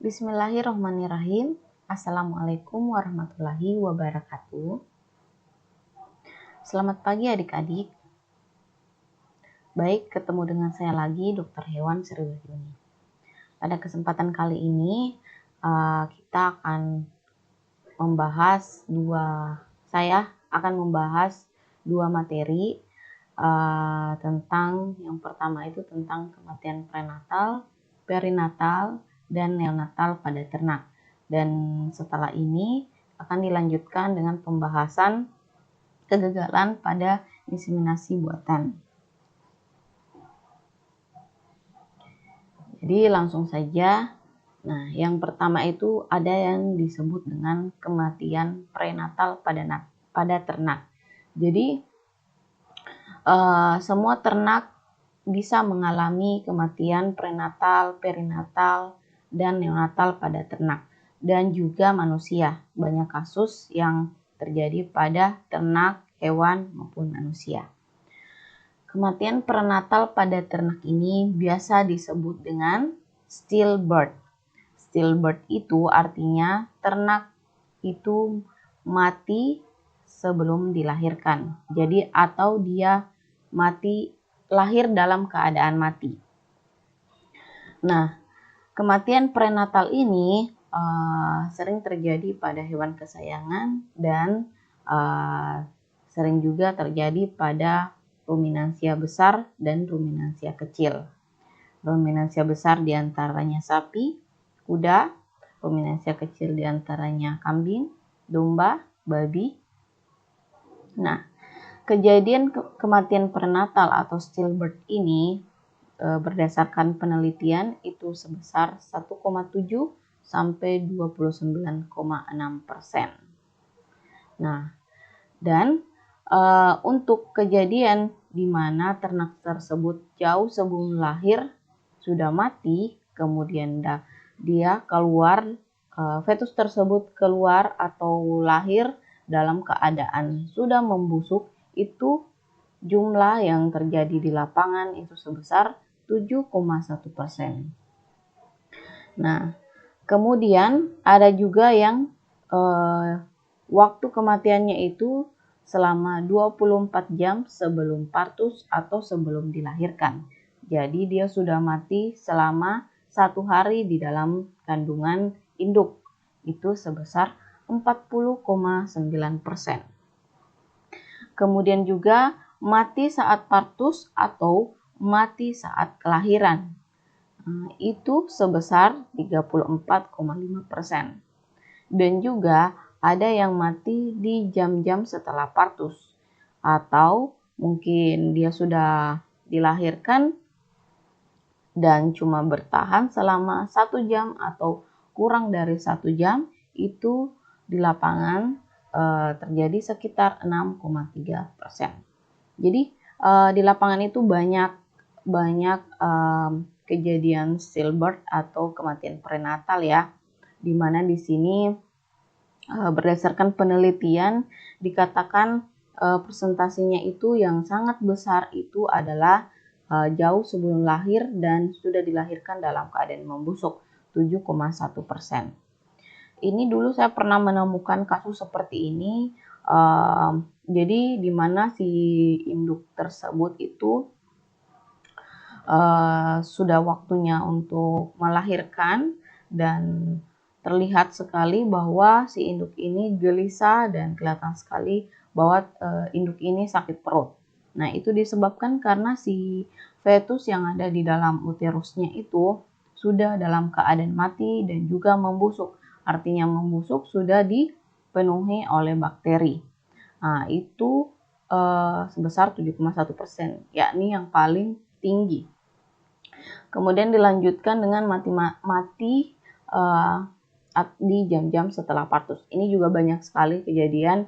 Bismillahirrahmanirrahim. Assalamualaikum warahmatullahi wabarakatuh. Selamat pagi adik-adik. Baik, ketemu dengan saya lagi, Dr. Hewan Sri Wahyuni. Pada kesempatan kali ini, kita akan saya akan membahas dua materi tentang, yang pertama itu tentang kematian prenatal, perinatal, dan neonatal pada ternak. Dan setelah ini akan dilanjutkan dengan pembahasan kegagalan pada inseminasi buatan. Jadi langsung saja. Nah, yang pertama itu ada yang disebut dengan kematian prenatal pada ternak. Jadi semua ternak bisa mengalami kematian prenatal, perinatal, dan neonatal pada ternak, dan juga manusia. Banyak kasus yang terjadi pada ternak, hewan, maupun manusia. Kematian prenatal pada ternak ini biasa disebut dengan stillbirth. Stillbirth itu artinya ternak itu mati sebelum dilahirkan. Jadi atau dia lahir dalam keadaan mati. Nah, kematian prenatal ini sering terjadi pada hewan kesayangan dan sering juga terjadi pada ruminansia besar dan ruminansia kecil. Ruminansia besar diantaranya sapi, kuda, ruminansia kecil diantaranya kambing, domba, babi. Nah, kejadian kematian prenatal atau stillbirth ini berdasarkan penelitian itu sebesar 1,7 sampai 29,6%. Nah, dan untuk kejadian di mana ternak tersebut jauh sebelum lahir sudah mati, kemudian dia keluar, fetus tersebut keluar atau lahir dalam keadaan sudah membusuk, itu jumlah yang terjadi di lapangan itu sebesar 7,1%. Nah, kemudian ada juga yang waktu kematiannya itu selama 24 jam sebelum partus atau sebelum dilahirkan. Jadi dia sudah mati selama 1 hari di dalam kandungan induk. Itu sebesar 40,9%. Kemudian juga mati saat partus atau mati saat kelahiran. Itu sebesar 34,5%. Dan juga ada yang mati di jam-jam setelah partus, atau mungkin dia sudah dilahirkan dan cuma bertahan selama 1 jam atau kurang dari 1 jam, itu di lapangan terjadi sekitar 6,3%. Jadi di lapangan itu banyak kejadian stillbirth atau kematian prenatal ya, dimana di sini berdasarkan penelitian dikatakan persentasenya itu yang sangat besar itu adalah jauh sebelum lahir dan sudah dilahirkan dalam keadaan membusuk, 7,1%. Ini dulu saya pernah menemukan kasus seperti ini. Jadi di mana si induk tersebut itu sudah waktunya untuk melahirkan, dan terlihat sekali bahwa si induk ini gelisah dan kelihatan sekali bahwa induk ini sakit perut. Nah, itu disebabkan karena si fetus yang ada di dalam uterusnya itu sudah dalam keadaan mati dan juga membusuk. Artinya membusuk sudah dipenuhi oleh bakteri. Nah, itu sebesar 7,1%, yakni yang paling tinggi. Kemudian dilanjutkan dengan mati di jam-jam setelah partus. Ini juga banyak sekali kejadian,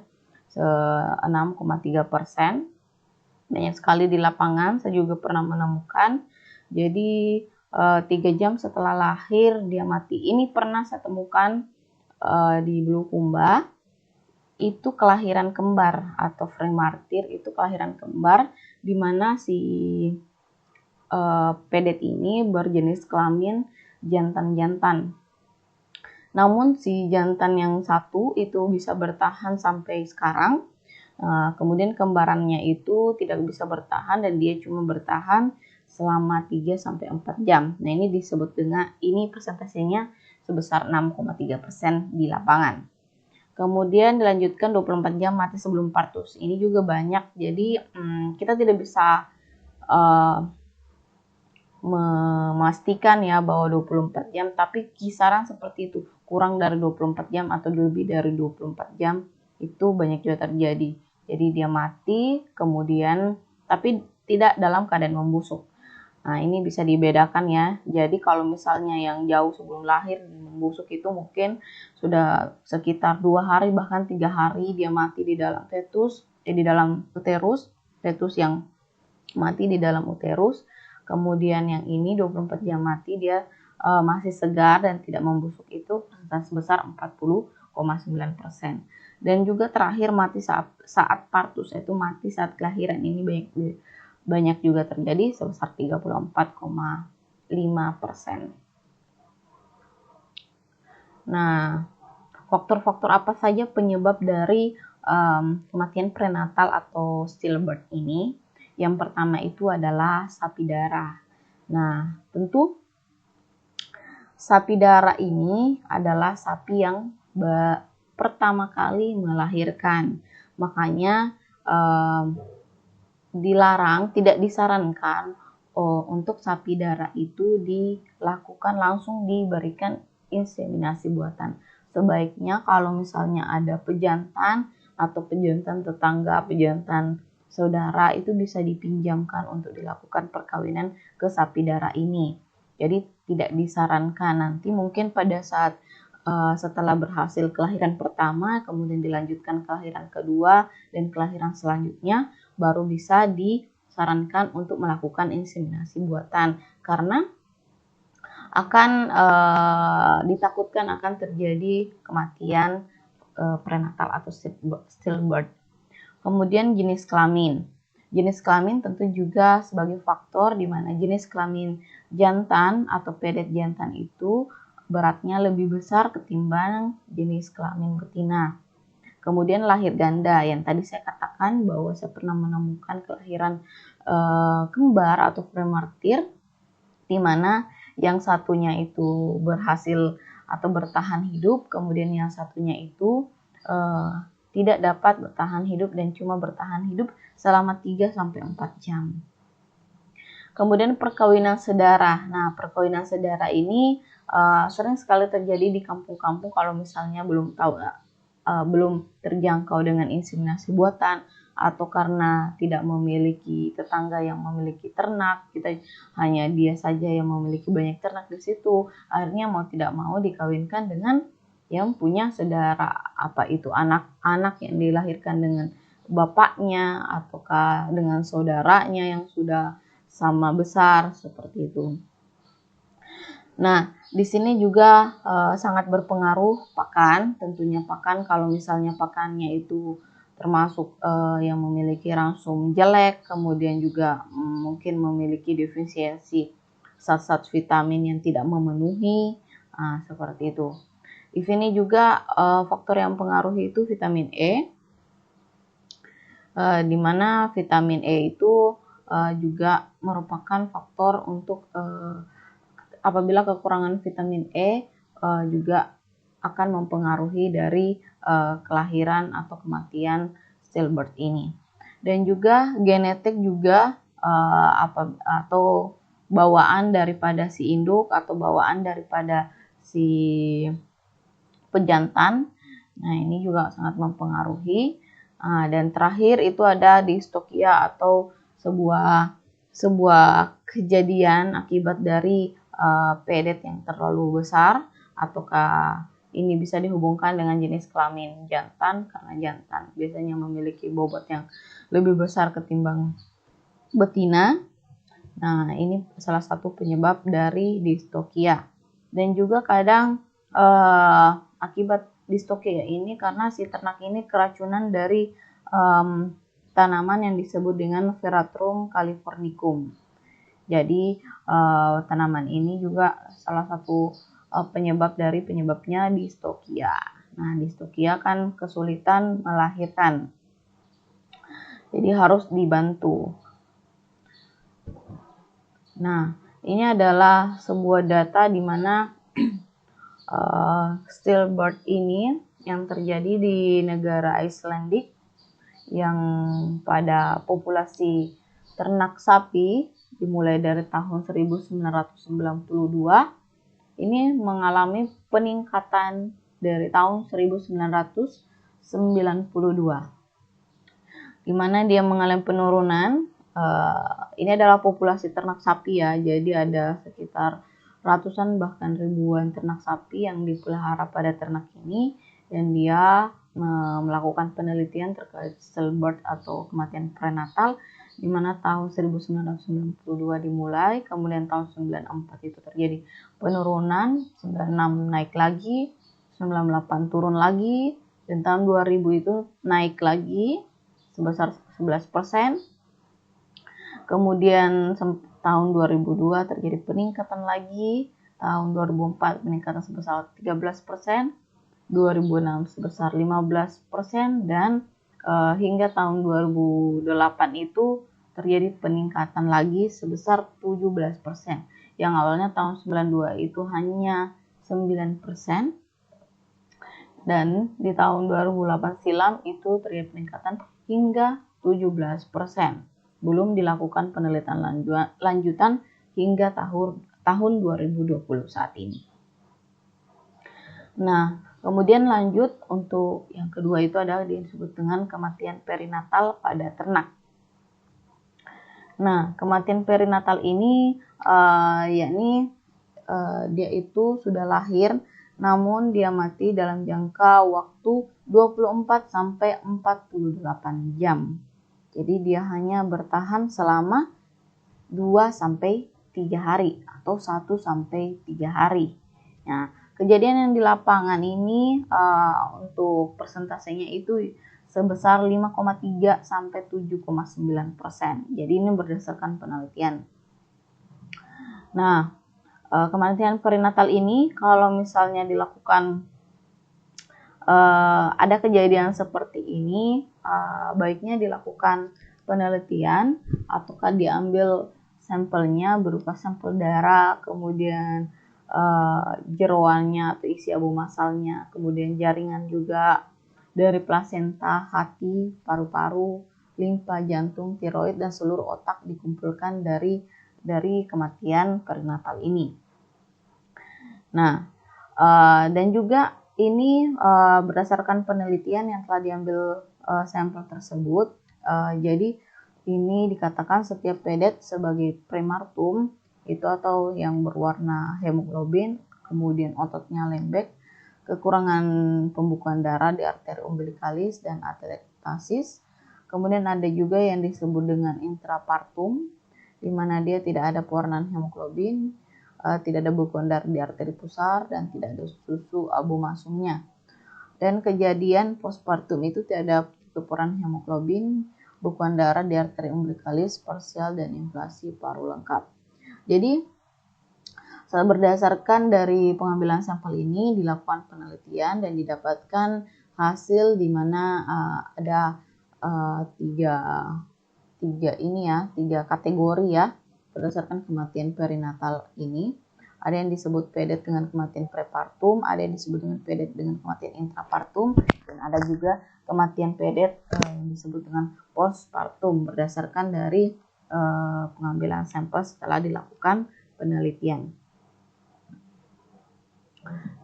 6,3%. Banyak sekali di lapangan, saya juga pernah menemukan. Jadi 3 jam setelah lahir dia mati. Ini pernah saya temukan di Bulukumba. Itu kelahiran kembar atau fremartir, itu kelahiran kembar di mana si pedet ini berjenis kelamin jantan-jantan. Namun si jantan yang satu itu bisa bertahan sampai sekarang. Kemudian kembarannya itu tidak bisa bertahan dan dia cuma bertahan selama 3-4 jam. Nah, ini disebut dengan, ini persentasenya sebesar 6,3% di lapangan. Kemudian dilanjutkan 24 jam mati sebelum partus. Ini juga banyak. Jadi kita tidak bisa memastikan ya bahwa 24 jam, tapi kisaran seperti itu. Kurang dari 24 jam atau lebih dari 24 jam itu banyak juga terjadi. Jadi dia mati kemudian tapi tidak dalam keadaan membusuk. Nah, ini bisa dibedakan ya. Jadi kalau misalnya yang jauh sebelum lahir membusuk itu mungkin sudah sekitar 2 hari bahkan 3 hari dia mati di dalam di dalam uterus, fetus yang mati di dalam uterus. Kemudian yang ini 24 jam mati dia masih segar dan tidak membusuk, itu persentase sebesar 40,9%. Dan juga terakhir mati saat partus, yaitu mati saat kelahiran. Ini banyak juga terjadi sebesar 34,5%. Nah, faktor-faktor apa saja penyebab dari kematian prenatal atau stillbirth ini? Yang pertama itu adalah sapi darah. Nah, tentu sapi darah ini adalah sapi yang pertama kali melahirkan. Makanya dilarang, tidak disarankan untuk sapi darah itu dilakukan langsung diberikan inseminasi buatan. Sebaiknya kalau misalnya ada pejantan atau pejantan tetangga, pejantan saudara, itu bisa dipinjamkan untuk dilakukan perkawinan ke sapi darah ini. Jadi tidak disarankan. Nanti mungkin pada saat setelah berhasil kelahiran pertama, kemudian dilanjutkan kelahiran kedua dan kelahiran selanjutnya, baru bisa disarankan untuk melakukan inseminasi buatan, karena akan ditakutkan akan terjadi kematian prenatal atau stillbirth. Kemudian jenis kelamin. Jenis kelamin tentu juga sebagai faktor di mana jenis kelamin jantan atau pedet jantan itu beratnya lebih besar ketimbang jenis kelamin betina. Kemudian lahir ganda, yang tadi saya katakan bahwa saya pernah menemukan kelahiran kembar atau premartir, di mana yang satunya itu berhasil atau bertahan hidup, kemudian yang satunya itu tidak dapat bertahan hidup dan cuma bertahan hidup selama 3-4 jam. Kemudian perkawinan sedarah. Nah, perkawinan sedarah ini sering sekali terjadi di kampung-kampung kalau misalnya belum terjangkau dengan inseminasi buatan, atau karena tidak memiliki tetangga yang memiliki ternak, kita hanya dia saja yang memiliki banyak ternak di situ. Akhirnya mau tidak mau dikawinkan dengan yang punya saudara, apa itu anak-anak yang dilahirkan dengan bapaknya ataukah dengan saudaranya yang sudah sama besar, seperti itu. Nah, di sini juga sangat berpengaruh pakan. Tentunya pakan, kalau misalnya pakannya itu termasuk yang memiliki rangsum jelek, kemudian juga mungkin memiliki defisiensi zat-zat vitamin yang tidak memenuhi, seperti itu. Di sini juga faktor yang mempengaruhi itu vitamin E, di mana vitamin E itu juga merupakan faktor untuk apabila kekurangan vitamin E juga akan mempengaruhi dari kelahiran atau kematian stillbirth ini. Dan juga genetik juga atau bawaan daripada si induk atau bawaan daripada si pejantan. Nah, ini juga sangat mempengaruhi. Dan terakhir itu ada distokia atau sebuah kejadian akibat dari pedet yang terlalu besar, ataukah ini bisa dihubungkan dengan jenis kelamin jantan, karena jantan biasanya memiliki bobot yang lebih besar ketimbang betina. Nah, ini salah satu penyebab dari distokia. Dan juga kadang akibat distokia ini karena si ternak ini keracunan dari tanaman yang disebut dengan Veratrum californicum. Jadi tanaman ini juga salah satu penyebabnya distokia. Nah, distokia kan kesulitan melahirkan. Jadi harus dibantu. Nah, ini adalah sebuah data di mana stillbirth ini yang terjadi di negara Icelandic yang pada populasi ternak sapi dimulai dari tahun 1992 ini mengalami peningkatan dari tahun 1992, di mana dia mengalami penurunan. Ini adalah populasi ternak sapi ya, jadi ada sekitar ratusan bahkan ribuan ternak sapi yang dipelihara pada ternak ini, dan dia melakukan penelitian terkait stillbirth atau kematian prenatal, di mana tahun 1992 dimulai, kemudian tahun 94 itu terjadi penurunan, 96 naik lagi, 98 turun lagi, dan tahun 2000 itu naik lagi sebesar 11%. Kemudian tahun 2002 terjadi peningkatan lagi, tahun 2004 peningkatan sebesar 13%, 2006 sebesar 15%, dan hingga tahun 2008 itu terjadi peningkatan lagi sebesar 17%. Yang awalnya tahun 92 itu hanya 9%, dan di tahun 2008 silam itu terjadi peningkatan hingga 17%. Belum dilakukan penelitian lanjutan hingga tahun 2020 saat ini. Nah, kemudian lanjut untuk yang kedua itu adalah disebut dengan kematian perinatal pada ternak. Nah, kematian perinatal ini yakni dia itu sudah lahir namun dia mati dalam jangka waktu 24 sampai 48 jam. Jadi dia hanya bertahan selama 2 sampai 3 hari atau 1 sampai 3 hari. Nah, kejadian yang di lapangan ini untuk persentasenya itu sebesar 5,3 sampai 7,9%. Jadi ini berdasarkan penelitian. Nah, kematian perinatal ini kalau misalnya dilakukan ada kejadian seperti ini, baiknya dilakukan penelitian ataukah diambil sampelnya berupa sampel darah, kemudian jeroannya atau isi abu masalnya, kemudian jaringan juga dari plasenta, hati, paru-paru, limpa, jantung, tiroid, dan seluruh otak dikumpulkan dari kematian perinatal ini. Nah, dan juga ini berdasarkan penelitian yang telah diambil sampel tersebut, jadi ini dikatakan setiap pedet sebagai premartum itu atau yang berwarna hemoglobin, kemudian ototnya lembek, kekurangan pembukaan darah di arteri umbilikalis dan atelektasis. Kemudian ada juga yang disebut dengan intrapartum, di mana dia tidak ada pewarnaan hemoglobin, tidak ada bekuan darah di arteri pusar, dan tidak ada susu abu masumnya. Dan kejadian postpartum itu tidak ada kekurangan hemoglobin, bekuan darah di arteri umbilikalis parsial, dan inflasi paru lengkap. Jadi berdasarkan dari pengambilan sampel ini dilakukan penelitian dan didapatkan hasil di mana ada tiga kategori ya berdasarkan kematian perinatal ini. Ada yang disebut pedet dengan kematian prepartum, ada yang disebut dengan pedet dengan kematian intrapartum, dan ada juga kematian pedet yang disebut dengan postpartum berdasarkan dari pengambilan sampel setelah dilakukan penelitian.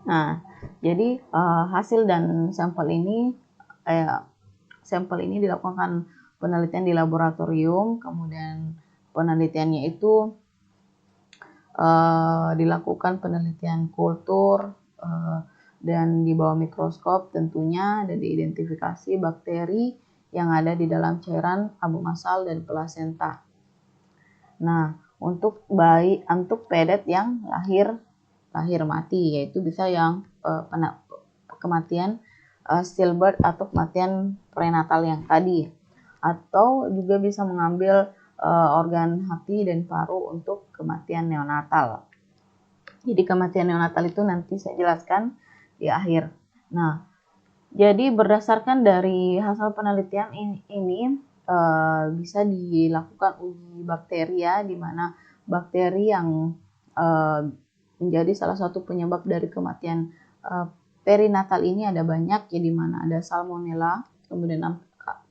Nah, jadi hasil dan sampel ini dilakukan penelitian di laboratorium, kemudian penelitiannya itu dilakukan penelitian kultur dan di bawah mikroskop tentunya, dan diidentifikasi bakteri yang ada di dalam cairan abu masal dan plasenta. Nah, untuk pedet yang lahir mati, yaitu bisa yang kematian stillbirth atau kematian prenatal yang tadi, atau juga bisa mengambil organ hati dan paru untuk kematian neonatal. Jadi kematian neonatal itu nanti saya jelaskan di akhir. Nah, jadi berdasarkan dari hasil penelitian ini bisa dilakukan uji bakteri ya, di mana bakteri yang menjadi salah satu penyebab dari kematian perinatal ini ada banyak, ya, di mana ada Salmonella, kemudian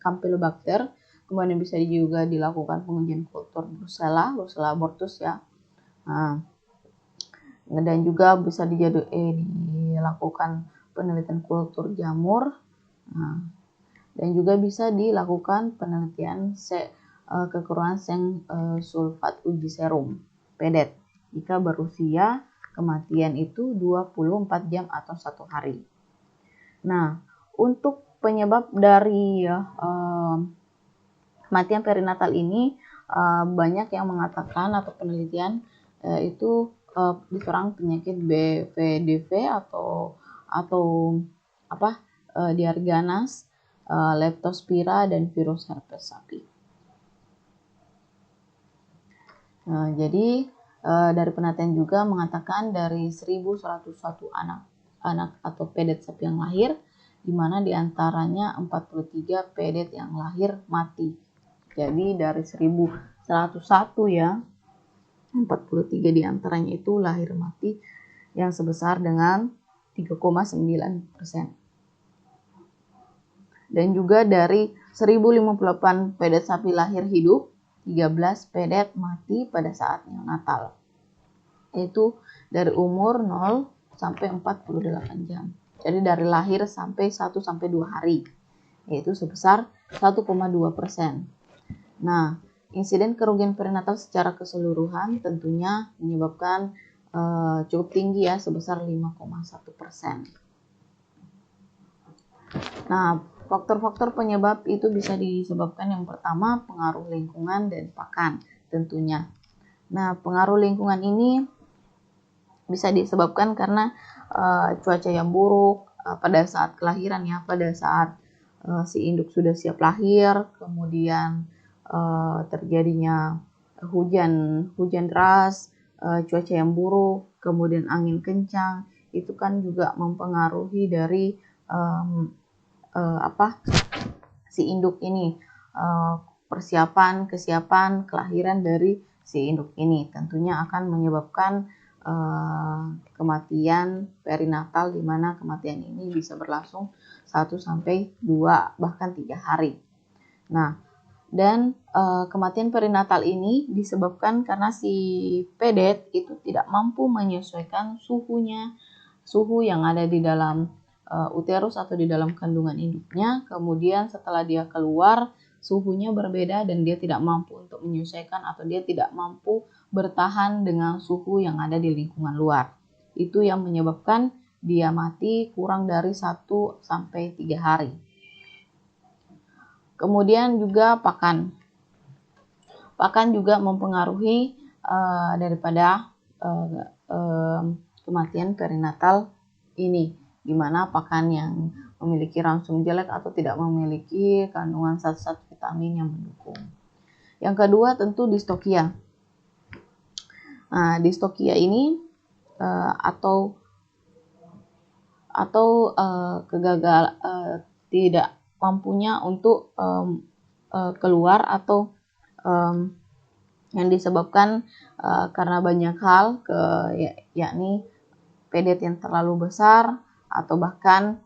Campylobacter, kemudian bisa juga dilakukan pengujian kultur Brucella abortus ya. Nah, dan juga bisa dilakukan penelitian kultur jamur. Nah, dan juga bisa dilakukan penelitian kekurangan seng sulfat uji serum PEDET jika berusia kematian itu 24 jam atau 1 hari. Nah, untuk penyebab dari kematian perinatal ini banyak yang mengatakan atau penelitian itu diserang penyakit BVDV atau diare ganas, leptospira, dan virus herpes sapi. Nah, jadi dari penelitian juga mengatakan dari 1.101 anak atau pedet sapi yang lahir, di mana diantaranya 43 pedet yang lahir mati. Jadi dari 1.101 ya, 43 diantaranya itu lahir mati yang sebesar dengan 3,9%. Dan juga dari 1.058 pedet sapi lahir hidup, 13 pedet mati pada saat neonatal. Yaitu dari umur 0 sampai 48 jam. Jadi dari lahir sampai 1 sampai 2 hari. Yaitu sebesar 1,2%. Nah, insiden kerugian perinatal secara keseluruhan tentunya menyebabkan cukup tinggi ya, sebesar 5,1%. Nah, faktor-faktor penyebab itu bisa disebabkan yang pertama pengaruh lingkungan dan pakan tentunya. Nah, pengaruh lingkungan ini bisa disebabkan karena cuaca yang buruk pada saat kelahiran ya, pada saat si induk sudah siap lahir, kemudian terjadinya hujan deras, cuaca yang buruk, kemudian angin kencang, itu kan juga mempengaruhi dari si induk ini, kesiapan kelahiran dari si induk ini tentunya akan menyebabkan kematian perinatal, di mana kematian ini bisa berlangsung 1 sampai 2 bahkan 3 hari. Nah, dan kematian perinatal ini disebabkan karena si pedet itu tidak mampu menyesuaikan suhu yang ada di dalam uterus atau di dalam kandungan induknya. Kemudian setelah dia keluar, suhunya berbeda dan dia tidak mampu untuk menyesuaikan atau dia tidak mampu bertahan dengan suhu yang ada di lingkungan luar. Itu yang menyebabkan dia mati kurang dari 1 sampai 3 hari. Kemudian juga pakan. Pakan juga mempengaruhi daripada kematian perinatal ini, di mana pakan yang memiliki ransum jelek atau tidak memiliki kandungan zat-zat vitamin yang mendukung. Yang kedua tentu distokia. Nah, distokia ini tidak mampunya untuk keluar atau yang disebabkan karena banyak hal, yakni pedet yang terlalu besar atau bahkan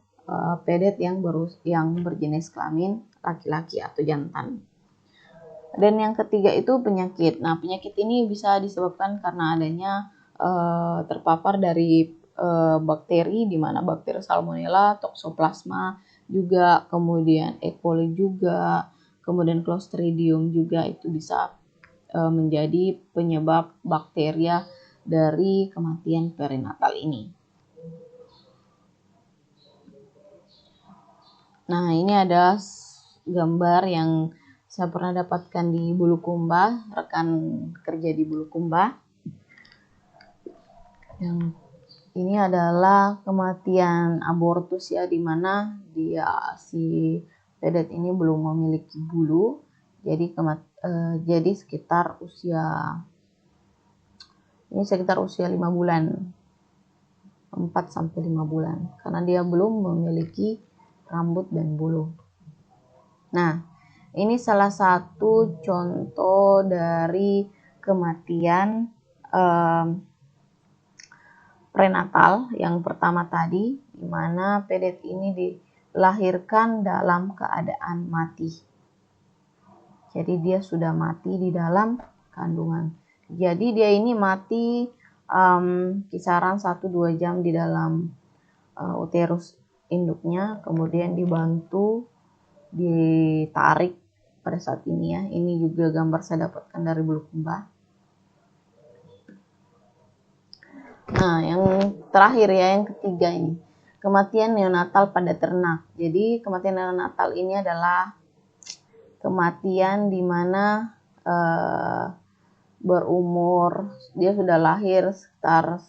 pedet yang berjenis kelamin laki-laki atau jantan. Dan yang ketiga itu penyakit. Nah, penyakit ini bisa disebabkan karena adanya terpapar dari bakteri, di mana bakteri Salmonella, Toxoplasma juga, kemudian E. coli juga, kemudian Clostridium juga, itu bisa menjadi penyebab bakteria dari kematian perinatal ini. Nah, ini ada gambar yang saya pernah dapatkan di Bulukumba, rekan kerja di Bulukumba. Yang ini adalah kematian abortus ya, di mana si pedet ini belum memiliki bulu. Jadi sekitar usia 5 bulan. 4-5 bulan karena dia belum memiliki rambut dan bulu. Nah, ini salah satu contoh dari kematian prenatal yang pertama tadi, di mana pedet ini dilahirkan dalam keadaan mati. Jadi dia sudah mati di dalam kandungan. Jadi dia ini mati kisaran 1-2 jam di dalam uterus induknya, kemudian dibantu ditarik pada saat ini ya. Ini juga gambar saya dapatkan dari Bulukumba. Nah, yang terakhir ya, yang ketiga ini, kematian neonatal pada ternak. Jadi kematian neonatal ini adalah kematian di mana berumur, dia sudah lahir sekitar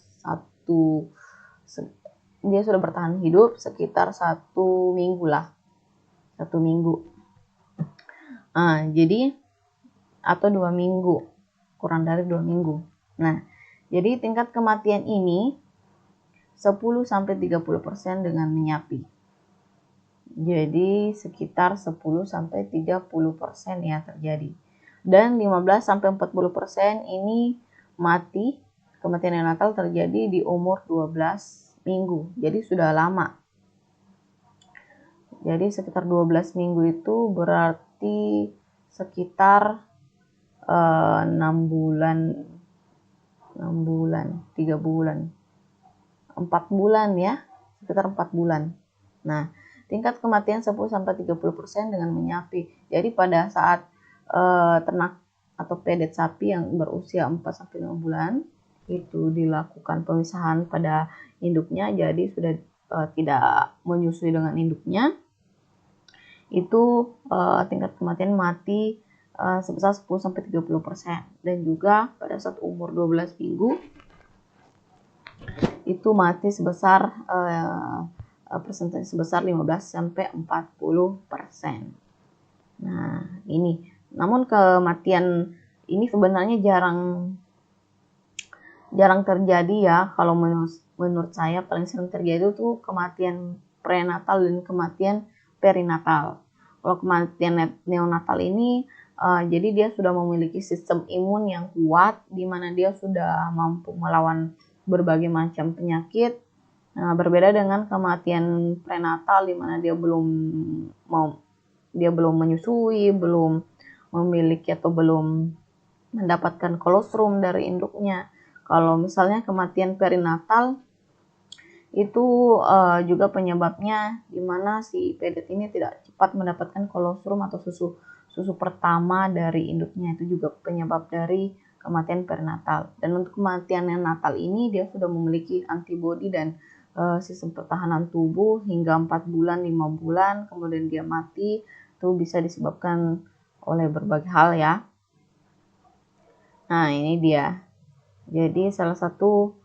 dia sudah bertahan hidup sekitar 1 minggu lah, 1 minggu. Jadi atau 2 minggu, kurang dari 2 minggu. Nah, jadi tingkat kematian ini 10-30% dengan menyapi. Jadi sekitar 10-30% ya terjadi. Dan 15-40% ini mati, kematian neonatal terjadi di umur 12 minggu. Jadi sudah lama. Jadi sekitar 12 minggu itu berarti sekitar 6 bulan, 3 bulan, 4 bulan ya, sekitar 4 bulan. Nah, tingkat kematian 10-30% dengan menyapi. Jadi pada saat ternak atau pedet sapi yang berusia 4-5 bulan itu dilakukan pemisahan pada induknya, jadi sudah tidak menyusui dengan induknya, itu tingkat kematian mati sebesar 10-30%. Dan juga pada saat umur 12 minggu itu mati sebesar persentase sebesar 15-40%. Nah, ini. Namun kematian ini sebenarnya jarang terjadi ya. Kalau menurut saya paling sering terjadi itu kematian prenatal dan kematian perinatal. Kalau kematian neonatal ini jadi dia sudah memiliki sistem imun yang kuat, di mana dia sudah mampu melawan berbagai macam penyakit. Nah, berbeda dengan kematian prenatal di mana dia belum menyusui, belum memiliki atau belum mendapatkan kolostrum dari induknya. Kalau misalnya kematian perinatal itu juga penyebabnya di mana si pedet ini tidak cepat mendapatkan kolostrum atau susu pertama dari induknya, itu juga penyebab dari kematian perinatal. Dan untuk kematian neonatal ini dia sudah memiliki antibodi dan sistem pertahanan tubuh hingga 4 bulan, 5 bulan, kemudian dia mati. Itu bisa disebabkan oleh berbagai hal ya. Nah, ini dia. Jadi salah satu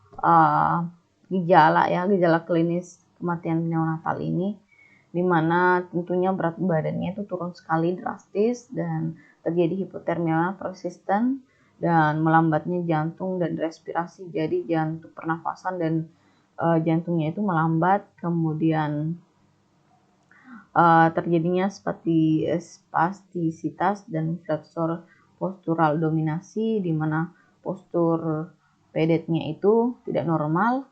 gejala klinis kematian neonatal ini, di mana tentunya berat badannya itu turun sekali drastis dan terjadi hipotermia persisten dan melambatnya jantung dan respirasi. Jadi jantung, pernafasan dan jantungnya itu melambat, kemudian terjadinya spastisitas dan flexor postural dominasi, di mana postur pedetnya itu tidak normal.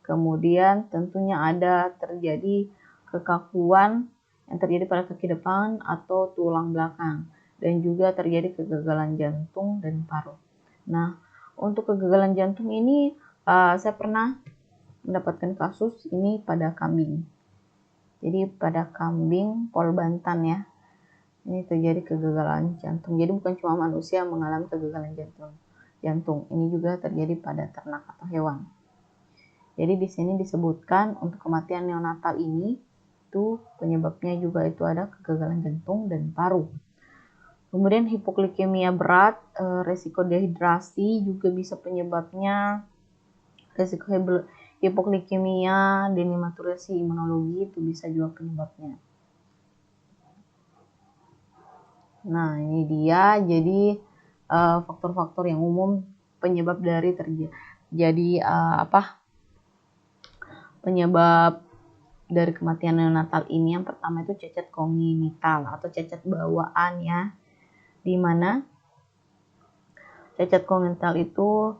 Kemudian tentunya ada terjadi kekakuan yang terjadi pada kaki depan atau tulang belakang, dan juga terjadi kegagalan jantung dan paru. Nah, untuk kegagalan jantung ini saya pernah mendapatkan kasus ini pada kambing. Jadi pada kambing Pol Banten ya, ini terjadi kegagalan jantung. Jadi bukan cuma manusia mengalami kegagalan jantung. Ini juga terjadi pada ternak atau hewan. Jadi di sini disebutkan untuk kematian neonatal ini itu penyebabnya juga itu ada kegagalan jantung dan paru. Kemudian hipoglikemia berat, resiko dehidrasi juga bisa penyebabnya. Resiko hipoglikemia, denimaturasi imunologi itu bisa juga penyebabnya. Nah, ini dia. Jadi faktor-faktor yang umum penyebab dari terjadi penyebab dari kematian neonatal ini yang pertama itu cacat kongenital atau cacat bawaan ya, dimana cacat kongenital itu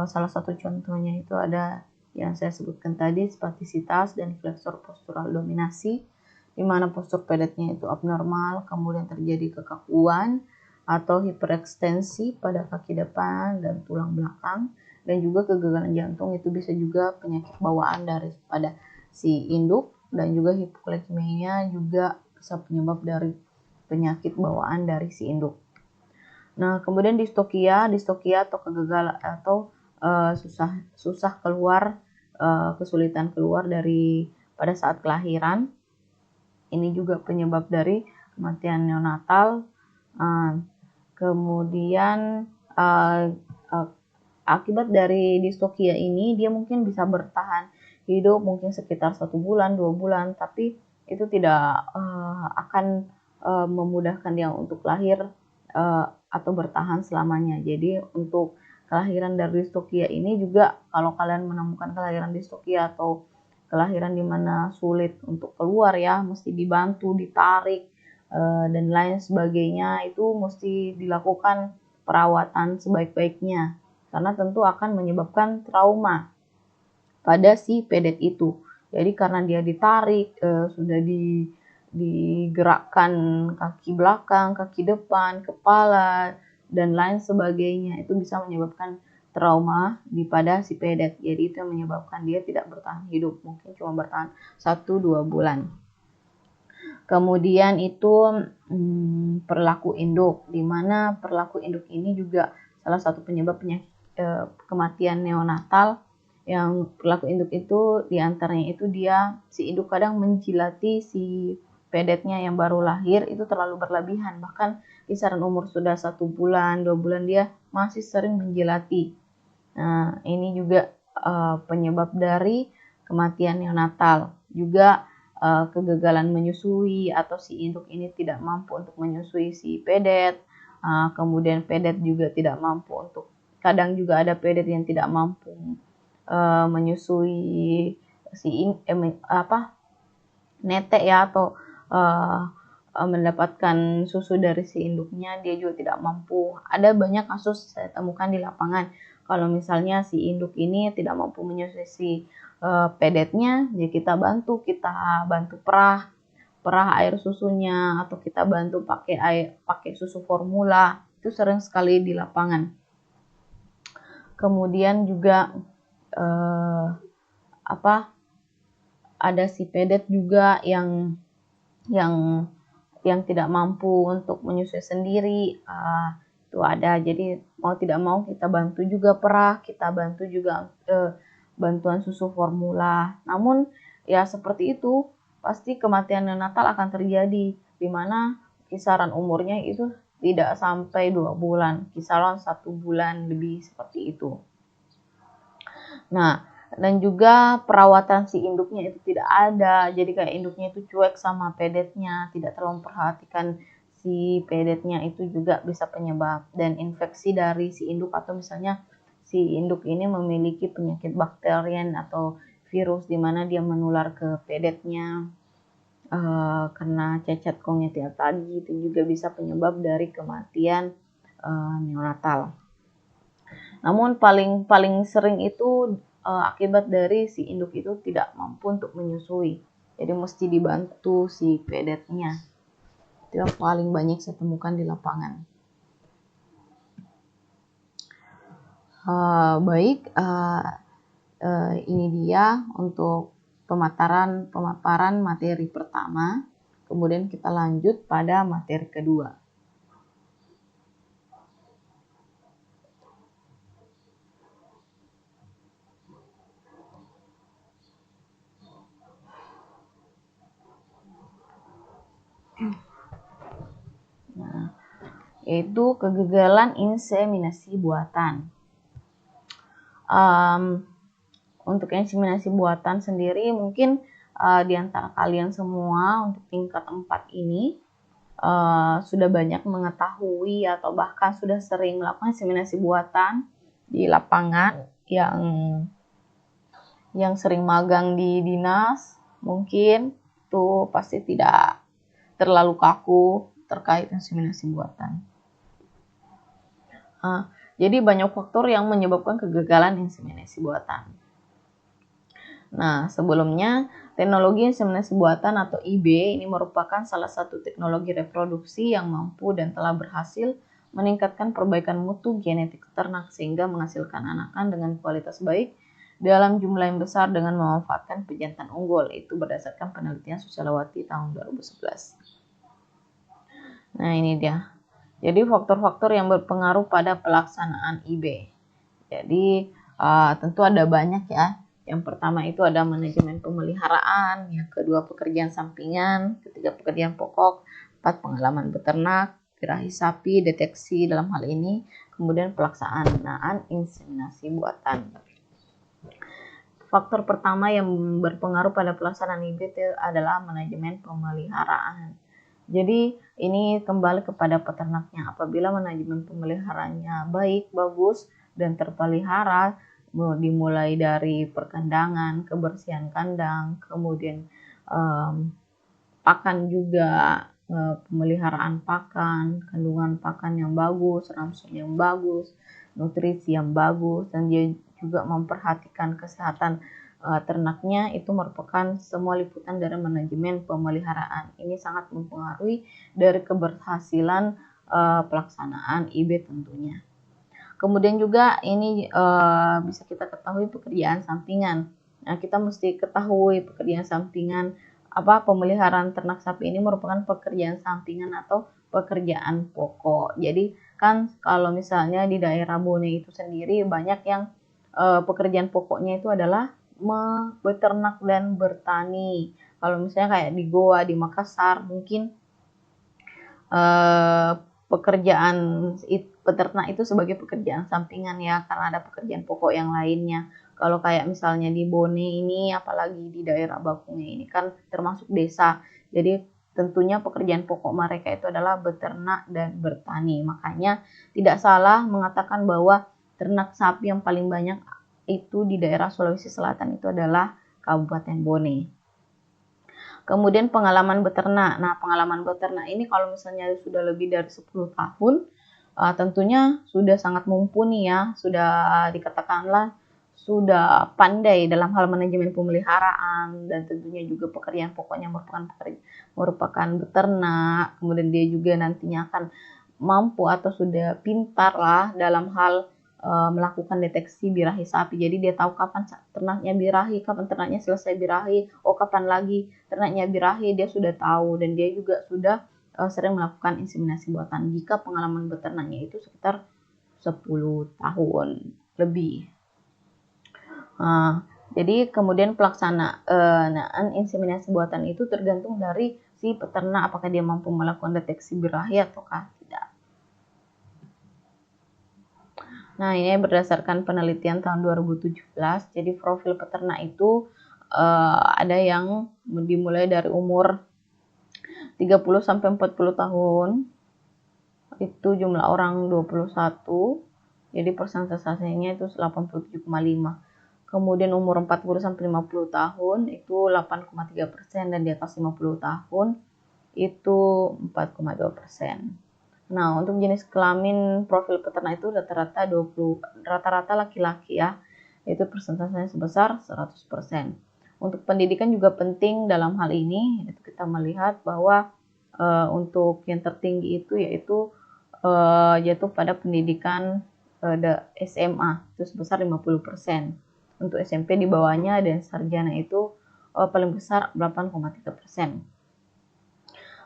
salah satu contohnya itu ada yang saya sebutkan tadi, spastisitas dan flexor postural dominasi, di mana postur pedetnya itu abnormal, kemudian terjadi kekakuan atau hiperekstensi pada kaki depan dan tulang belakang, dan juga kegagalan jantung. Itu bisa juga penyakit bawaan daripada si induk, dan juga hipoglikemia juga bisa penyebab dari penyakit bawaan dari si induk. Nah, kemudian distokia atau kegagalan atau susah keluar, kesulitan keluar dari pada saat kelahiran. Ini juga penyebab dari kematian neonatal. Kemudian akibat dari distokia ini dia mungkin bisa bertahan hidup mungkin sekitar 1 bulan, 2 bulan, tapi itu tidak akan memudahkan dia untuk lahir atau bertahan selamanya. Jadi untuk kelahiran dari distokia ini juga, kalau kalian menemukan kelahiran distokia atau kelahiran di mana sulit untuk keluar ya, mesti dibantu, ditarik dan lain sebagainya, itu mesti dilakukan perawatan sebaik-baiknya, karena tentu akan menyebabkan trauma pada si pedet itu. Jadi karena dia ditarik, sudah digerakkan kaki belakang, kaki depan, kepala, dan lain sebagainya, itu bisa menyebabkan trauma di pada si pedet. Jadi itu yang menyebabkan dia tidak bertahan hidup, mungkin cuma bertahan 1-2 bulan. Kemudian itu perilaku induk, di mana perilaku induk ini juga salah satu penyebab kematian neonatal. Yang perilaku induk itu diantaranya itu dia si induk kadang menjilati si pedetnya yang baru lahir itu terlalu berlebihan, bahkan kisaran umur sudah 1 bulan, 2 bulan dia masih sering menjilati. Nah, ini juga penyebab dari kematian neonatal. Juga kegagalan menyusui atau si induk ini tidak mampu untuk menyusui si pedet. Kemudian pedet juga tidak mampu untuk, kadang juga ada pedet yang tidak mampu menyusui si netek ya, atau mendapatkan susu dari si induknya, dia juga tidak mampu. Ada banyak kasus saya temukan di lapangan, kalau misalnya si induk ini tidak mampu menyusui si pedetnya, ya kita bantu perah air susunya, atau kita bantu pakai susu formula. Itu sering sekali di lapangan. Kemudian juga ada si pedet juga yang tidak mampu untuk menyusui sendiri, itu ada. Jadi mau tidak mau kita bantu juga perah, kita bantu juga bantuan susu formula. Namun ya seperti itu, pasti kematian neonatal akan terjadi, di mana kisaran umurnya itu tidak sampai 2 bulan, kisaran 1 bulan lebih, seperti itu. Nah, dan juga perawatan si induknya itu tidak ada, jadi kayak induknya itu cuek sama pedetnya, tidak terlalu memperhatikan si pedetnya, itu juga bisa penyebab. Dan infeksi dari si induk, atau misalnya si induk ini memiliki penyakit bakterian atau virus di mana dia menular ke pedetnya karena cacat kongenital tadi, itu juga bisa penyebab dari kematian neonatal. Namun paling sering itu akibat dari si induk itu tidak mampu untuk menyusui, jadi mesti dibantu si pedetnya. Itu yang paling banyak saya temukan di lapangan. Ini dia untuk pemaparan materi pertama. Kemudian kita lanjut pada materi kedua. Nah, yaitu kegagalan inseminasi buatan. Untuk inseminasi buatan sendiri, mungkin di antara kalian semua untuk tingkat 4 ini sudah banyak mengetahui atau bahkan sudah sering melakukan inseminasi buatan di lapangan, yang sering magang di dinas mungkin tuh pasti tidak terlalu kaku terkait inseminasi buatan. Jadi banyak faktor yang menyebabkan kegagalan inseminasi buatan. Nah, sebelumnya teknologi inseminasi buatan atau IB ini merupakan salah satu teknologi reproduksi yang mampu dan telah berhasil meningkatkan perbaikan mutu genetik ternak sehingga menghasilkan anakan dengan kualitas baik dalam jumlah yang besar dengan memanfaatkan pejantan unggul. Itu berdasarkan penelitian Susialawati tahun 2011. Nah, ini dia. Jadi faktor-faktor yang berpengaruh pada pelaksanaan IB. Jadi tentu ada banyak ya. Yang pertama itu ada manajemen pemeliharaan, yang kedua pekerjaan sampingan, ketiga pekerjaan pokok, empat pengalaman beternak, birahi sapi, deteksi dalam hal ini, kemudian pelaksanaan inseminasi buatan. Faktor pertama yang berpengaruh pada pelaksanaan IB itu adalah manajemen pemeliharaan. Jadi ini kembali kepada peternaknya. Apabila manajemen pemeliharaannya baik, bagus, dan terpelihara, dimulai dari perkandangan, kebersihan kandang, kemudian pakan juga, pemeliharaan pakan, kandungan pakan yang bagus, rangsum yang bagus, nutrisi yang bagus, dan dia juga memperhatikan kesehatan ternaknya, itu merupakan semua liputan dari manajemen pemeliharaan. Ini sangat mempengaruhi dari keberhasilan pelaksanaan IB tentunya. Kemudian juga ini bisa kita ketahui pekerjaan sampingan. Nah, kita mesti ketahui pekerjaan sampingan pemeliharaan ternak sapi ini merupakan pekerjaan sampingan atau pekerjaan pokok. Jadi kan kalau misalnya di daerah Bone itu sendiri banyak yang pekerjaan pokoknya itu adalah beternak dan bertani. Kalau misalnya kayak di Goa, di Makassar mungkin pekerjaan peternak itu sebagai pekerjaan sampingan ya, karena ada pekerjaan pokok yang lainnya. Kalau kayak misalnya di Bone ini, apalagi di daerah Bakunge ini kan termasuk desa, jadi tentunya pekerjaan pokok mereka itu adalah beternak dan bertani. Makanya tidak salah mengatakan bahwa ternak sapi yang paling banyak itu di daerah Sulawesi Selatan itu adalah Kabupaten Bone. Kemudian pengalaman beternak. Nah, pengalaman beternak ini kalau misalnya sudah lebih dari 10 tahun, tentunya sudah sangat mumpuni ya, sudah dikatakanlah sudah pandai dalam hal manajemen pemeliharaan, dan tentunya juga pekerjaan pokoknya merupakan beternak. Kemudian dia juga nantinya akan mampu atau sudah pintar lah dalam hal melakukan deteksi birahi sapi. Jadi dia tahu kapan ternaknya birahi, kapan ternaknya selesai birahi, kapan lagi ternaknya birahi, dia sudah tahu. Dan dia juga sudah sering melakukan inseminasi buatan jika pengalaman beternaknya itu sekitar 10 tahun lebih. Jadi kemudian pelaksanaan inseminasi buatan itu tergantung dari si peternak, apakah dia mampu melakukan deteksi birahi ataukah tidak. Nah, ini berdasarkan penelitian tahun 2017. Jadi profil peternak itu ada yang dimulai dari umur 30 sampai 40 tahun. Itu jumlah orang 21. Jadi persentasenya itu 87,5. Kemudian umur 40 sampai 50 tahun itu 8,3%, dan di atas 50 tahun itu 4,2%. Nah, untuk jenis kelamin profil peternak itu rata-rata laki-laki ya. Itu persentasenya sebesar 100%. Untuk pendidikan juga penting dalam hal ini. Itu kita melihat bahwa untuk yang tertinggi itu yaitu jatuh pada pendidikan SMA itu sebesar 50%. Untuk SMP di bawahnya dan sarjana itu paling besar 8,3%.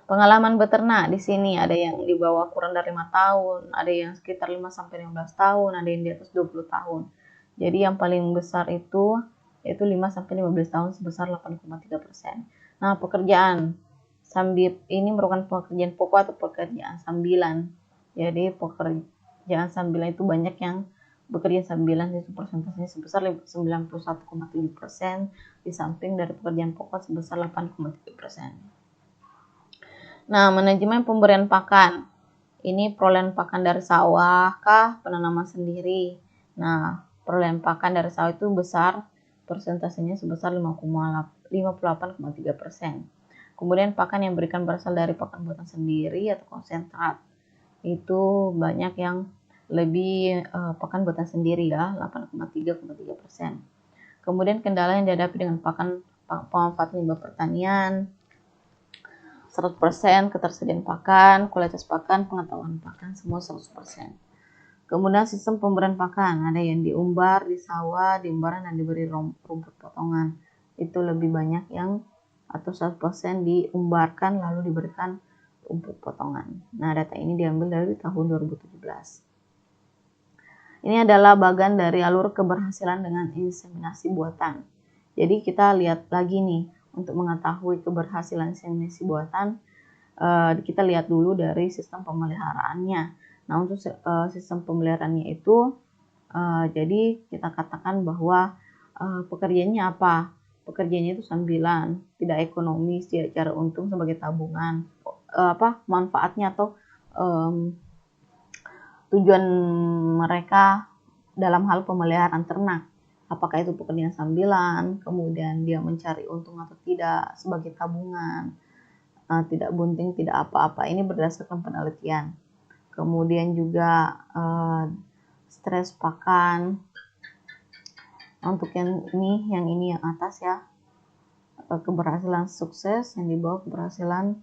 Pengalaman beternak di sini ada yang di bawah kurang dari 5 tahun, ada yang sekitar 5 sampai 15 tahun, ada yang di atas 20 tahun. Jadi yang paling besar itu yaitu 5 sampai 15 tahun sebesar 8,3%. Nah, pekerjaan sambil ini merupakan pekerjaan pokok atau pekerjaan sambilan. Jadi pekerjaan sambilan itu banyak yang bekerja sambilan, itu persentasenya sebesar 91,7%, di samping dari pekerjaan pokok sebesar 8,3%. Nah, manajemen pemberian pakan. Ini perolehan pakan dari sawah kah, penanaman sendiri. Nah, perolehan pakan dari sawah itu besar persentasenya sebesar 58,3%. Kemudian pakan yang diberikan berasal dari pakan buatan sendiri atau konsentrat. Itu banyak yang lebih pakan buatan sendiri ya, 8,3%. Kemudian kendala yang dihadapi dengan pakan pemanfaatan limbah pertanian, 100%, ketersediaan pakan, kualitas pakan, pengetahuan pakan, semua 100%. Kemudian sistem pemberian pakan, ada yang diumbar, di sawah, diumbaran dan diberi rumput potongan. Itu lebih banyak yang atau 100% diumbarkan lalu diberikan rumput potongan. Nah, data ini diambil dari tahun 2017. Ini adalah bagian dari alur keberhasilan dengan inseminasi buatan. Jadi kita lihat lagi nih, untuk mengetahui keberhasilan inseminasi buatan, kita lihat dulu dari sistem pemeliharaannya. Nah, untuk sistem pemeliharaannya itu, jadi kita katakan bahwa pekerjaannya apa? Pekerjaannya itu sambilan, tidak ekonomis, tidak cari untung sebagai tabungan. Manfaatnya atau tujuan mereka dalam hal pemeliharaan ternak. Apakah itu pekerjaan sambilan, kemudian dia mencari untung atau tidak sebagai tabungan, tidak bunting, tidak apa-apa. Ini berdasarkan penelitian. Kemudian juga stres pakan. Untuk yang ini yang atas ya, keberhasilan sukses, yang di bawah keberhasilan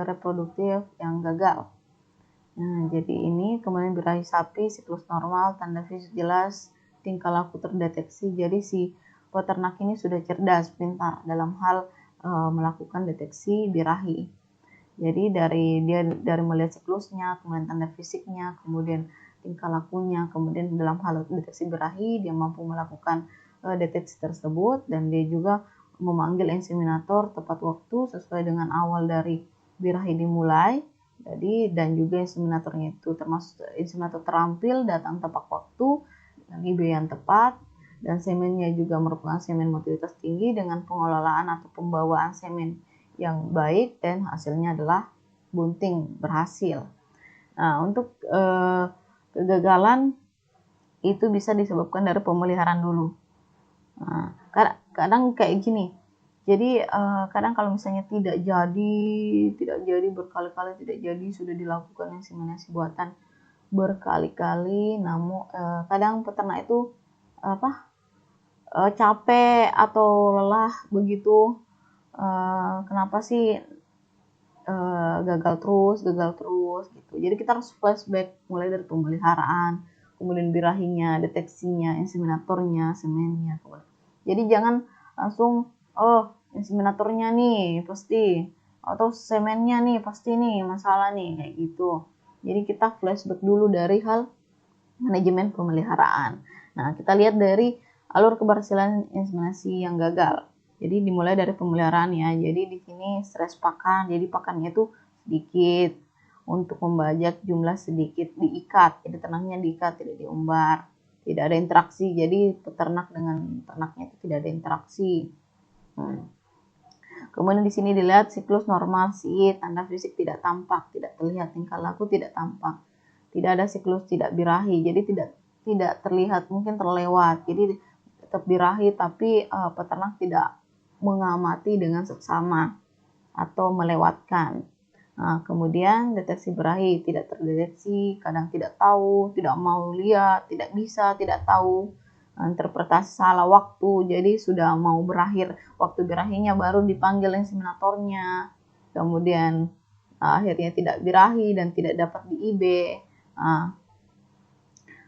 reproduktif yang gagal. Nah, jadi ini kemudian birahi sapi, siklus normal, tanda fisik jelas, tingkah laku terdeteksi. Jadi si peternak ini sudah cerdas, pintar dalam hal melakukan deteksi birahi. Jadi dari melihat siklusnya, kemudian tanda fisiknya, kemudian tingkah lakunya, kemudian dalam hal deteksi birahi dia mampu melakukan deteksi tersebut, dan dia juga memanggil inseminator tepat waktu sesuai dengan awal dari birahi dimulai. Jadi dan juga inseminatornya itu termasuk inseminator terampil, datang tepat waktu dengan IB yang tepat, dan semennya juga merupakan semen motilitas tinggi dengan pengelolaan atau pembawaan semen yang baik, dan hasilnya adalah bunting berhasil. Nah, untuk kegagalan itu bisa disebabkan dari pemeliharaan dulu. Nah, kadang kayak gini. Jadi kadang kalau misalnya tidak jadi berkali-kali tidak jadi, sudah dilakukan inseminasi buatan berkali-kali, namun kadang peternak itu capek atau lelah begitu. Kenapa sih gagal terus gitu. Jadi kita harus flashback mulai dari pemeliharaan, kemudian birahinya, deteksinya, inseminatornya, semennya. Jadi jangan langsung inseminatornya nih pasti, atau semennya nih pasti nih masalah nih, kayak gitu. Jadi kita flashback dulu dari hal manajemen pemeliharaan. Nah, kita lihat dari alur keberhasilan inseminasi yang gagal. Jadi dimulai dari pemeliharaan ya. Jadi di sini stres pakan. Jadi pakannya itu sedikit, untuk membajak jumlah sedikit, diikat. Jadi ternaknya diikat, tidak diumbar. Tidak ada interaksi. Jadi peternak dengan ternaknya itu tidak ada interaksi. Kemudian di sini dilihat siklus normal sih, tanda fisik tidak tampak, tidak terlihat, tingkah laku tidak tampak. Tidak ada siklus tidak birahi. Jadi tidak terlihat, mungkin terlewat. Jadi tetap birahi, tapi peternak tidak mengamati dengan seksama atau melewatkan. Nah, kemudian deteksi birahi tidak terdeteksi, kadang tidak tahu, tidak mau lihat, tidak bisa, tidak tahu. Interpretasi salah waktu, jadi sudah mau berakhir waktu birahinya baru dipanggil inseminatornya. Kemudian akhirnya tidak birahi dan tidak dapat di IB.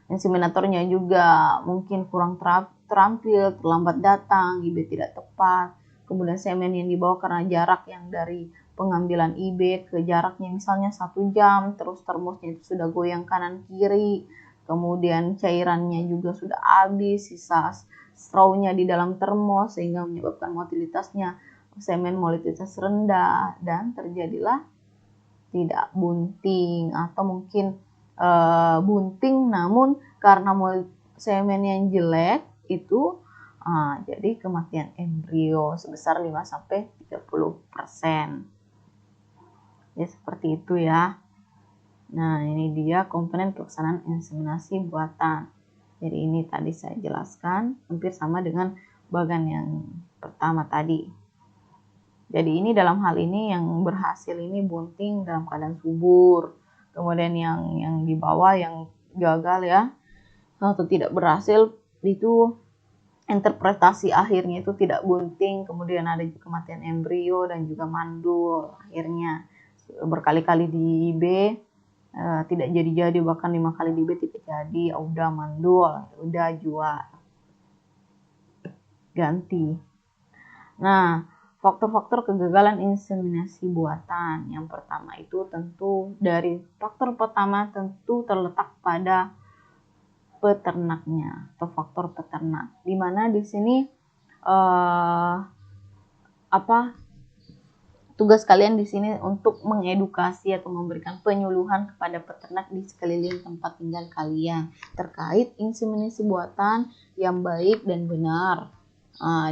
Inseminatornya juga mungkin kurang terampil, terlambat datang, IB tidak tepat. Kemudian semen yang dibawa karena jarak yang dari pengambilan IB ke jaraknya misalnya 1 jam, terus termosnya itu sudah goyang kanan kiri, kemudian cairannya juga sudah habis, sisa strawnya di dalam termos sehingga menyebabkan motilitasnya semen motilitas rendah, dan terjadilah tidak bunting, atau mungkin bunting namun karena semen yang jelek itu jadi kematian embrio sebesar 5-30%. Ya seperti itu ya. Nah, ini dia komponen pelaksanaan inseminasi buatan. Jadi ini tadi saya jelaskan hampir sama dengan bagan yang pertama tadi. Jadi ini dalam hal ini yang berhasil ini bunting dalam keadaan subur. Kemudian yang di bawah yang gagal ya atau tidak berhasil itu interpretasi akhirnya itu tidak bunting, kemudian ada kematian embrio dan juga mandul. Akhirnya berkali-kali di B tidak jadi-jadi, bahkan 5 kali di B tidak jadi, udah mandul, udah jual, ganti. Nah, faktor-faktor kegagalan inseminasi buatan yang pertama itu tentu dari faktor pertama tentu terletak pada peternaknya atau faktor peternak, di mana di sini tugas kalian di sini untuk mengedukasi atau memberikan penyuluhan kepada peternak di sekeliling tempat tinggal kalian terkait inseminasi buatan yang baik dan benar.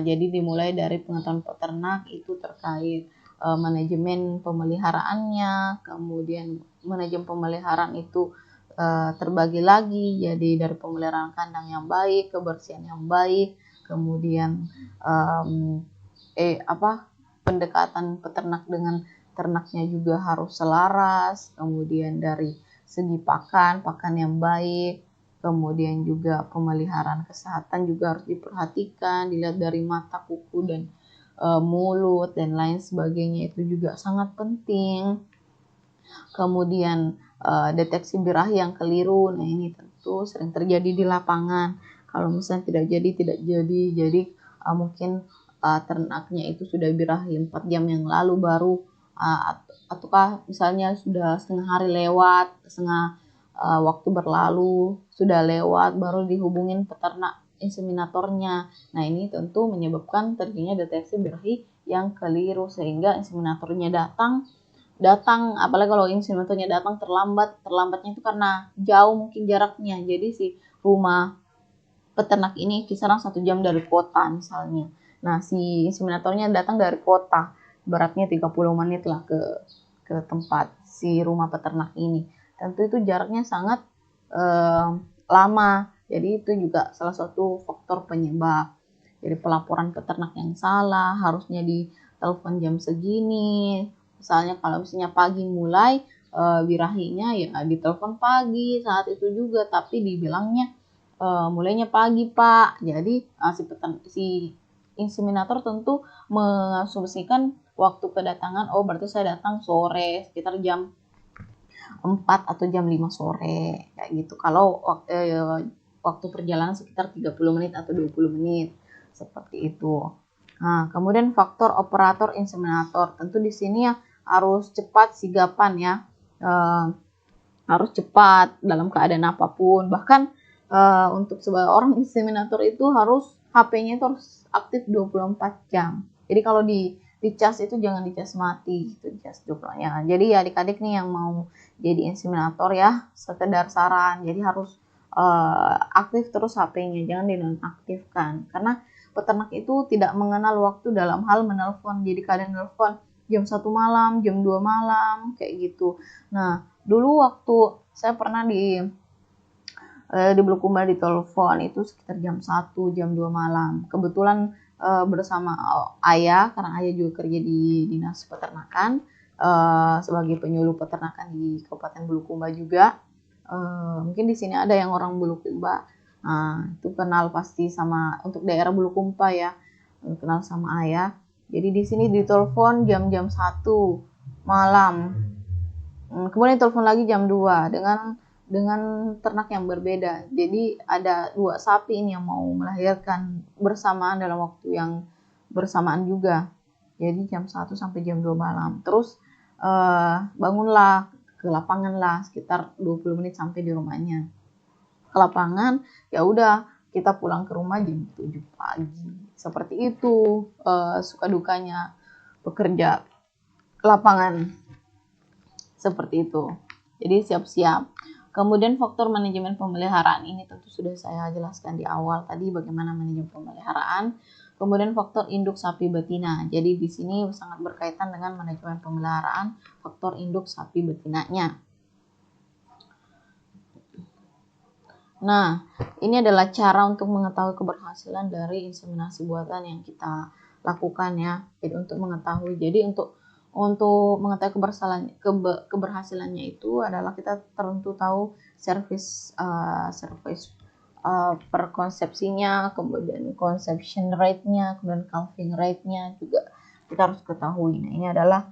Jadi dimulai dari pengetahuan peternak itu terkait manajemen pemeliharaannya, kemudian manajemen pemeliharaan itu terbagi lagi, jadi dari pemeliharaan kandang yang baik, kebersihan yang baik, kemudian pendekatan peternak dengan ternaknya juga harus selaras, kemudian dari segi pakan yang baik, kemudian juga pemeliharaan kesehatan juga harus diperhatikan, dilihat dari mata, kuku, dan mulut, dan lain sebagainya, itu juga sangat penting. Kemudian deteksi birahi yang keliru, nah ini tentu sering terjadi di lapangan. Kalau misalnya tidak jadi mungkin ternaknya itu sudah birahi 4 jam yang lalu baru, ataukah misalnya sudah setengah hari lewat, waktu berlalu sudah lewat baru dihubungin peternak inseminatornya. Nah ini tentu menyebabkan terjadinya deteksi birahi yang keliru, sehingga inseminatornya datang, apalagi kalau inseminatornya datang terlambatnya itu karena jauh mungkin jaraknya, jadi si rumah peternak ini kisaran 1 jam dari kota misalnya. Nah si inseminatornya datang dari kota, beratnya 30 menit lah ke tempat si rumah peternak ini, tentu itu jaraknya sangat lama. Jadi itu juga salah satu faktor penyebab. Jadi pelaporan peternak yang salah, harusnya di telepon jam segini. Misalnya kalau misalnya pagi mulai birahinya ya ditelepon pagi saat itu juga, tapi dibilangnya mulainya pagi Pak. Jadi si inseminator tentu mengasumsikan waktu kedatangan, berarti saya datang sore sekitar jam 4 atau jam 5 sore kayak gitu. Kalau waktu perjalanan sekitar 30 menit atau 20 menit seperti itu. Nah, kemudian faktor operator inseminator, tentu di sini ya harus cepat sigapan ya, harus cepat dalam keadaan apapun. Bahkan untuk sebagai orang inseminator itu harus HP-nya itu harus aktif 24 jam. Jadi kalau dicas itu jangan dicas mati, gitu, dicas ya. Jadi ya adik-adik nih yang mau jadi inseminator ya, sekedar saran, jadi harus aktif terus HP-nya, jangan dinonaktifkan, karena peternak itu tidak mengenal waktu dalam hal menelpon. Jadi kadang nelpon jam 1 malam, jam 2 malam, kayak gitu. Nah, dulu waktu saya pernah di Bulukumba ditelepon itu sekitar jam 1, jam 2 malam. Kebetulan bersama ayah, karena ayah juga kerja di dinas peternakan, sebagai penyuluh peternakan di Kabupaten Bulukumba juga. Mungkin di sini ada yang orang Bulukumba. Nah, itu kenal pasti sama, untuk daerah Bulukumba ya, kenal sama ayah. Jadi di sini ditelepon jam-jam 1 malam. Kemudian telepon lagi jam 2 dengan ternak yang berbeda. Jadi ada 2 sapi ini yang mau melahirkan bersamaan dalam waktu yang bersamaan juga. Jadi jam 1 sampai jam 2 malam. Terus bangunlah ke lapangan lah, sekitar 20 menit sampai di rumahnya. Ke lapangan, ya udah kita pulang ke rumah jam 7 pagi. Seperti itu suka dukanya bekerja lapangan. Seperti itu. Jadi siap-siap. Kemudian faktor manajemen pemeliharaan ini tentu sudah saya jelaskan di awal tadi bagaimana manajemen pemeliharaan. Kemudian faktor induk sapi betina. Jadi di sini sangat berkaitan dengan manajemen pemeliharaan faktor induk sapi betinanya. Nah, ini adalah cara untuk mengetahui keberhasilan dari inseminasi buatan yang kita lakukan ya. Jadi untuk mengetahui keberhasilannya itu adalah kita tentu tahu service per konsepsinya, kemudian conception rate-nya, kemudian calving rate-nya juga kita harus ketahui. Nah, ini adalah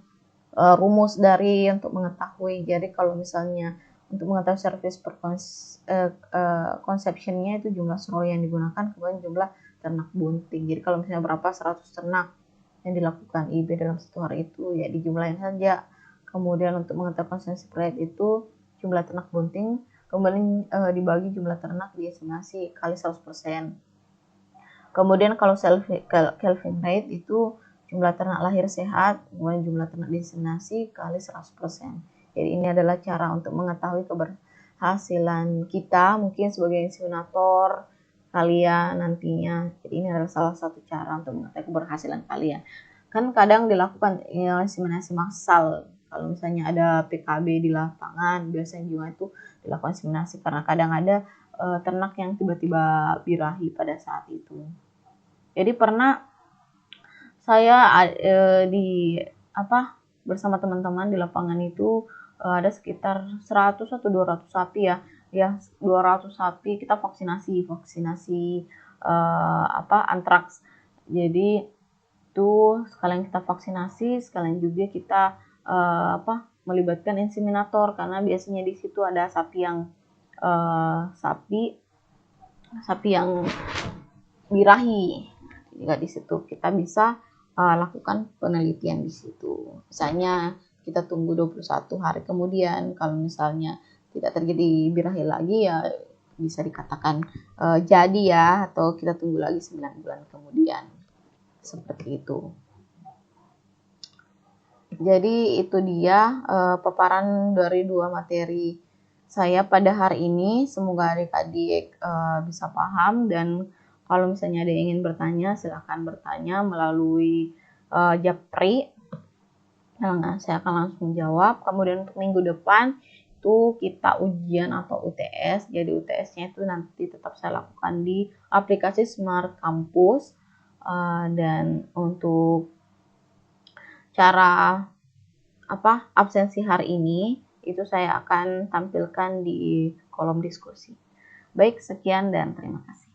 rumus dari untuk mengetahui. Jadi kalau misalnya untuk mengetahui service per conception-nya itu jumlah sero yang digunakan, kemudian jumlah ternak bunting. Jadi kalau misalnya berapa 100 ternak yang dilakukan IB dalam satu hari itu, ya dijumlahin saja. Kemudian untuk mengetahui conception rate itu jumlah ternak bunting, kemudian dibagi jumlah ternak diestimasi kali 100%. Kemudian kalau calving rate itu jumlah ternak lahir sehat, kemudian jumlah ternak diseminasi kali 100%. Jadi ini adalah cara untuk mengetahui keberhasilan kita mungkin sebagai inseminator kalian nantinya. Jadi ini adalah salah satu cara untuk mengetahui keberhasilan kalian. Kan kadang dilakukan inseminasi massal. Kalau misalnya ada PKB di lapangan, biasanya juga itu dilakukan inseminasi karena kadang ada ternak yang tiba-tiba birahi pada saat itu. Jadi pernah saya bersama teman-teman di lapangan itu ada sekitar 100 atau 200 sapi ya. Ya, 200 sapi kita vaksinasi antraks. Jadi itu sekalian kita vaksinasi, sekalian juga kita melibatkan inseminator karena biasanya di situ ada sapi yang birahi. Jika di situ kita bisa lakukan penelitian di situ. Misalnya kita tunggu 21 hari kemudian, kalau misalnya tidak terjadi birahi lagi ya bisa dikatakan jadi ya, atau kita tunggu lagi 9 bulan kemudian. Seperti itu. Jadi itu dia paparan dari 2 materi saya pada hari ini. Semoga adik-adik bisa paham, dan kalau misalnya ada yang ingin bertanya, silahkan bertanya melalui Japri. Nah, saya akan langsung jawab. Kemudian untuk minggu depan itu kita ujian atau UTS. Jadi UTS-nya itu nanti tetap saya lakukan di aplikasi Smart Campus. Dan untuk cara absensi hari ini itu saya akan tampilkan di kolom diskusi. Baik, sekian dan terima kasih.